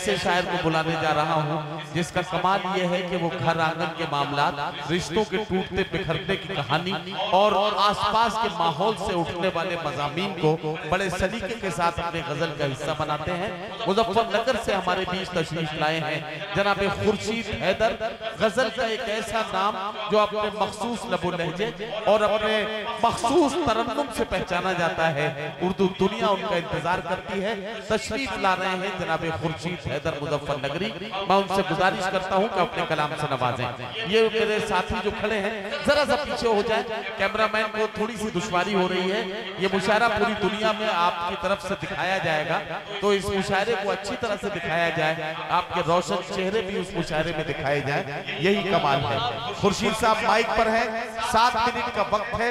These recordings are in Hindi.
ऐसे शायर को बुलाने जा रहा हूँ जिसका कमाल ये है कि वो घर आंगन के मामलात, रिश्तों के टूटते बिखरने की कहानी और आसपास के माहौल से उठने वाले मज़ामीन को बड़े सलीके के साथ अपने गजल का हिस्सा बनाते हैं। मुजफ्फरनगर से हमारे बीच तशरीफ लाए हैं जनाब खुर्शीद हैदर। गजल का एक ऐसा नाम जो अपने मखसूस लबो लहजे और अपने मखसूस तरन्नुम से पहचाना जाता है। उर्दू दुनिया उनका इंतजार करती है। तशरीफ ला रहे हैं जनाब खुर्शीद हैदर मुजफ्फरनगरी। मैं उनसे गुजारिश करता हूं कि अपने कलाम से नवाजें। ये मेरे साथी जो खड़े हैं जरा सा पीछे हो जाए, कैमरामैन को थोड़ी सी दुश्वारी हो रही है। ये मुशायरा पूरी दुनिया में आपकी तरफ से दिखाया जाएगा, तो इस मुशायरे को अच्छी तरह से दिखाया जाए, आपके रोशन चेहरे भी उस मुशायरे में दिखाए जाए, यही कमाल है। खुर्शीद साहब माइक पर है, 7 मिनट का वक्त है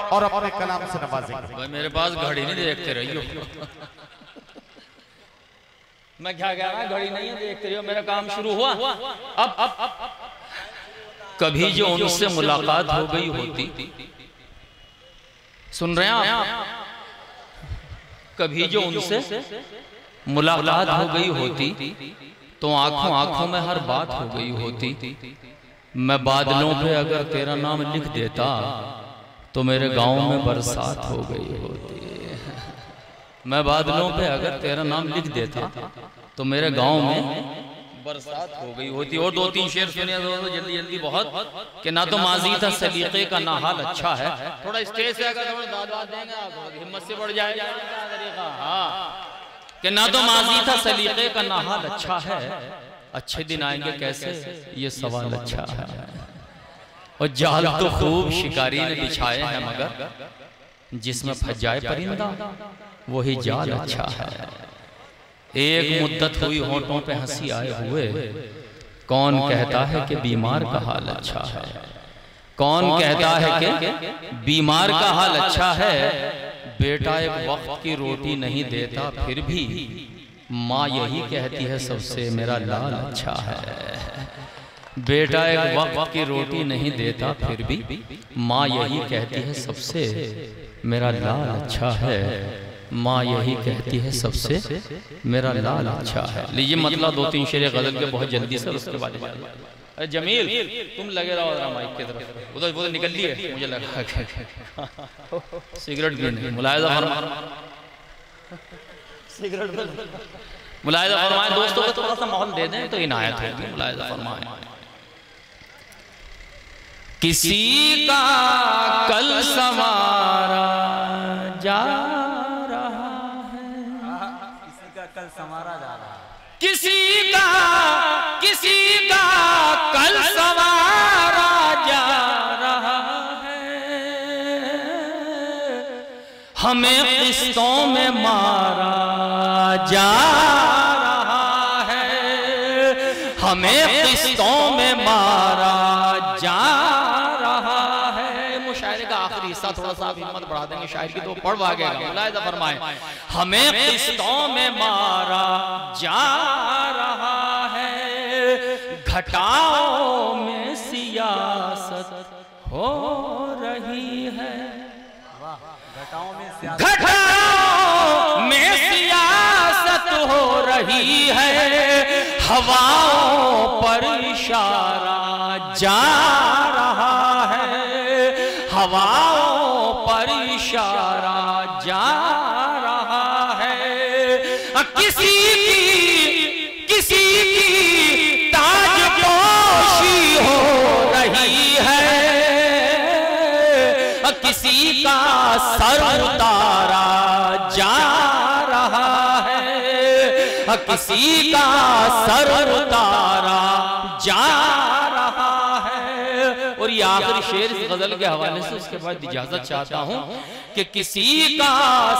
और अपने कलाम से नवाजेंगे। मेरे पास घड़ी नहीं, देखते रहियो। मैं क्या कह रहा, घड़ी नहीं है, देखते रहियो। मेरा काम शुरू हुआ। अब कभी जो उनसे मुलाकात हो गई होती, सुन रहे हैं आप? कभी जो उनसे मुलाकात हो गई होती तो आंखों आंखों में हर बात हो गई होती। मैं बादलों पे अगर तेरा नाम लिख देता तो मेरे गांव में बरसात हो गई होती। मैं बादलों पे अगर तेरा नाम लिख देता तो मेरे गांव में बरसात हो गई होती। और 2-3 शेर सुनिए तो जल्दी जल्दी बहुत कि ना तो माजी था सलीके का ना हाल अच्छा है। थोड़ा स्टेज से अगर थोड़ा दाद देंगे आप, हिम्मत से बढ़ जाएगा तरीका। हाँ, कि ना तो माजी था सलीके का ना हाल अच्छा है, अच्छे दिन आएंगे कैसे ये सवाल अच्छा है। और जाल तो खूब शिकारी ने बिछाए हैं मगर जिसमें फंस जाए परिंदा वही जाल अच्छा है। एक मुद्दत हुई होंठों पे हंसी आए हुए, कौन कहता है कि बीमार का हाल अच्छा है। कौन कहता है कि बीमार का हाल अच्छा है। बेटा एक वक्त की रोटी नहीं देता फिर भी माँ यही कहती है सबसे मेरा लाल अच्छा है। बेटा एक वक्त की रोटी नहीं देता फिर भी माँ यही कहती है सबसे मेरा लाल अच्छा है। माँ यही कहती है सबसे मेरा लाल अच्छा है। लीजिए मतलब 2-3 शेर गजल के बहुत जल्दी से, उसके बाद अरे जमील तुम लगे रहो जरा माइक की तरफ, उधर निकल लिए मुझे लगा सिगरेट भी नहीं। मुलायजा सिगरेट मुलायजा फरमाए। दोस्तों को थोड़ा सा माहौल दे दें तो इनायत होगी। मुलायजा फरमाए। किसी का कल संवारा जा रहा है, किसी का कल संवारा जा रहा है, किसी का कल संवारा जा रहा है। हमें किस्तों में मारा जा रहा है। हमें किस्तों में मारा जा रहा है। मुशायरे का आखिरी हिस्सा थोड़ा सा हिम्मत बढ़ा देंगे शायद की तो पढ़ भागेगा। मुलायजा फरमाए। हमें किस्तों में मारा जा रहा है, घटाओं में सियासत हो रही है। घटाओं में सियासत हो रही है। हवाओं पर इशारा जा रहा है। हवाओं पर इशारा जा रहा है। किसी की ताजपोशी हो रही है। किसी का सर उतारा जा रहा है। किसी का सर उतारा जा रहा है। और ये आखिरी शेर इस गजल के हवाले से, उसके बाद इजाजत चाहता हूं कि किसी का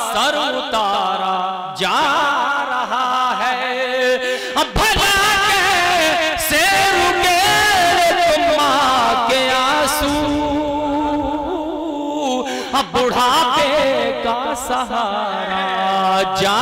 सर उतारा जा रहा है। अब भला कैसे रुके माँ के आंसू, अब बुढ़ापे का सहारा जा